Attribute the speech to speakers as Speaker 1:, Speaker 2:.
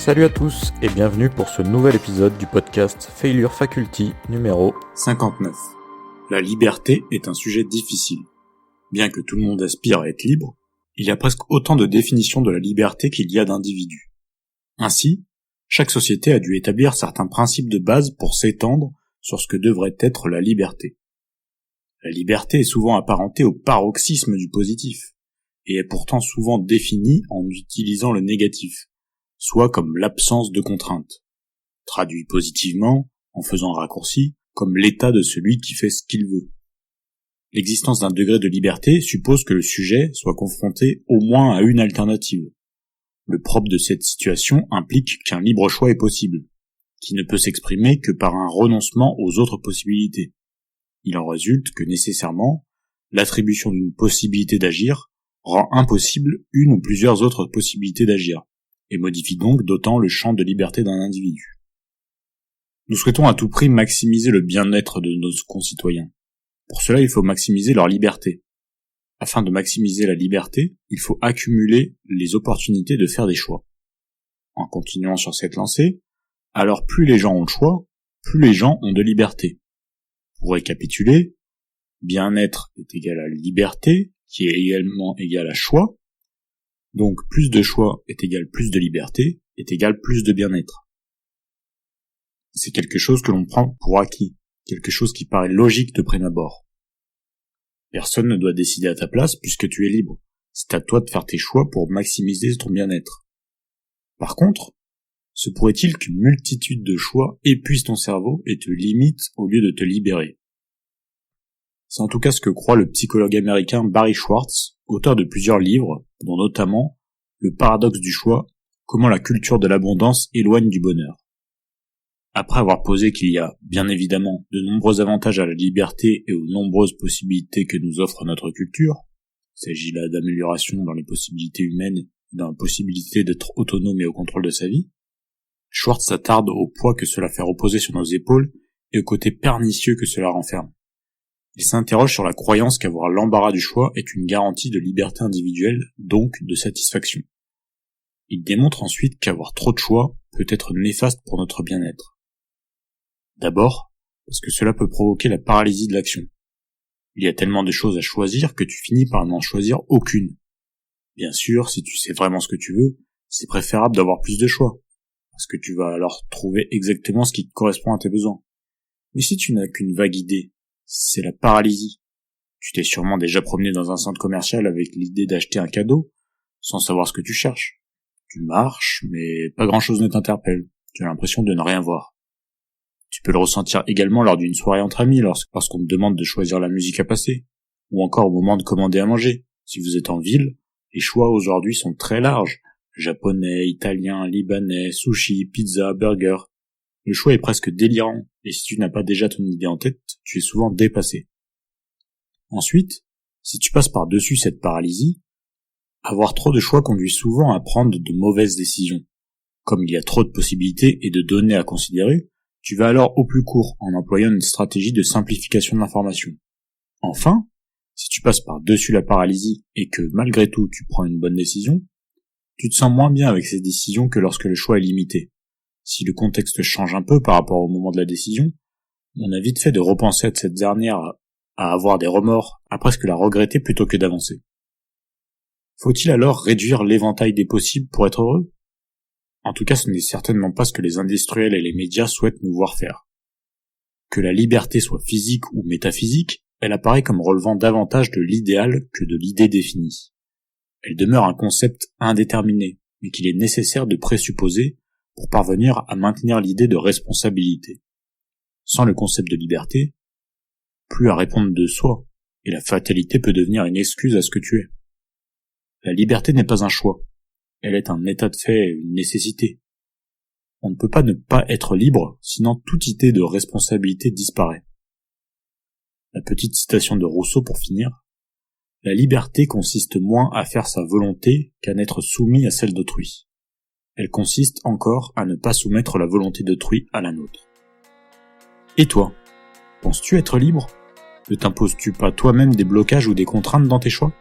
Speaker 1: Salut à tous et bienvenue pour ce nouvel épisode du podcast Failure Faculty numéro
Speaker 2: 59. La liberté est un sujet difficile. Bien que tout le monde aspire à être libre, il y a presque autant de définitions de la liberté qu'il y a d'individus. Ainsi, chaque société a dû établir certains principes de base pour s'étendre sur ce que devrait être la liberté. La liberté est souvent apparentée au paroxysme du positif, et est pourtant souvent définie en utilisant le négatif, soit comme l'absence de contrainte. Traduit positivement, en faisant un raccourci, comme l'état de celui qui fait ce qu'il veut. L'existence d'un degré de liberté suppose que le sujet soit confronté au moins à une alternative. Le propre de cette situation implique qu'un libre choix est possible, qui ne peut s'exprimer que par un renoncement aux autres possibilités. Il en résulte que nécessairement, l'attribution d'une possibilité d'agir rend impossible une ou plusieurs autres possibilités d'agir, et modifie donc d'autant le champ de liberté d'un individu. Nous souhaitons à tout prix maximiser le bien-être de nos concitoyens. Pour cela, il faut maximiser leur liberté. Afin de maximiser la liberté, il faut accumuler les opportunités de faire des choix. En continuant sur cette lancée, alors plus les gens ont de choix, plus les gens ont de liberté. Pour récapituler, bien-être est égal à liberté, qui est également égal à choix. Donc plus de choix est égal plus de liberté, est égal plus de bien-être. C'est quelque chose que l'on prend pour acquis, quelque chose qui paraît logique de prime abord. Personne ne doit décider à ta place puisque tu es libre. C'est à toi de faire tes choix pour maximiser ton bien-être. Par contre, se pourrait-il qu'une multitude de choix épuise ton cerveau et te limite au lieu de te libérer? C'est en tout cas ce que croit le psychologue américain Barry Schwartz, auteur de plusieurs livres, dont notamment Le paradoxe du choix, comment la culture de l'abondance éloigne du bonheur. Après avoir posé qu'il y a, bien évidemment, de nombreux avantages à la liberté et aux nombreuses possibilités que nous offre notre culture, il s'agit là d'amélioration dans les possibilités humaines et dans la possibilité d'être autonome et au contrôle de sa vie, Schwartz s'attarde au poids que cela fait reposer sur nos épaules et au côté pernicieux que cela renferme. Il s'interroge sur la croyance qu'avoir l'embarras du choix est une garantie de liberté individuelle, donc de satisfaction. Il démontre ensuite qu'avoir trop de choix peut être néfaste pour notre bien-être. D'abord, parce que cela peut provoquer la paralysie de l'action. Il y a tellement de choses à choisir que tu finis par n'en choisir aucune. Bien sûr, si tu sais vraiment ce que tu veux, c'est préférable d'avoir plus de choix, parce que tu vas alors trouver exactement ce qui correspond à tes besoins. Mais si tu n'as qu'une vague idée, c'est la paralysie. Tu t'es sûrement déjà promené dans un centre commercial avec l'idée d'acheter un cadeau, sans savoir ce que tu cherches. Tu marches, mais pas grand-chose ne t'interpelle. Tu as l'impression de ne rien voir. Tu peux le ressentir également lors d'une soirée entre amis, lorsqu'on te demande de choisir la musique à passer, ou encore au moment de commander à manger. Si vous êtes en ville, les choix aujourd'hui sont très larges. Japonais, italien, libanais, sushi, pizza, burger. Le choix est presque délirant, et si tu n'as pas déjà ton idée en tête, tu es souvent dépassé. Ensuite, si tu passes par-dessus cette paralysie, avoir trop de choix conduit souvent à prendre de mauvaises décisions. Comme il y a trop de possibilités et de données à considérer, tu vas alors au plus court en employant une stratégie de simplification de l'information. Enfin, si tu passes par-dessus la paralysie et que malgré tout tu prends une bonne décision, tu te sens moins bien avec ces décisions que lorsque le choix est limité. Si le contexte change un peu par rapport au moment de la décision, on a vite fait de repenser à cette dernière à avoir des remords, à presque la regretter plutôt que d'avancer. Faut-il alors réduire l'éventail des possibles pour être heureux? En tout cas, ce n'est certainement pas ce que les industriels et les médias souhaitent nous voir faire. Que la liberté soit physique ou métaphysique, elle apparaît comme relevant davantage de l'idéal que de l'idée définie. Elle demeure un concept indéterminé, mais qu'il est nécessaire de présupposer pour parvenir à maintenir l'idée de responsabilité. Sans le concept de liberté, plus à répondre de soi, et la fatalité peut devenir une excuse à ce que tu es. La liberté n'est pas un choix, elle est un état de fait, une nécessité. On ne peut pas ne pas être libre, sinon toute idée de responsabilité disparaît. La petite citation de Rousseau pour finir. La liberté consiste moins à faire sa volonté qu'à n'être soumis à celle d'autrui. Elle consiste encore à ne pas soumettre la volonté d'autrui à la nôtre. Et toi, penses-tu être libre? Ne t'imposes-tu pas toi-même des blocages ou des contraintes dans tes choix?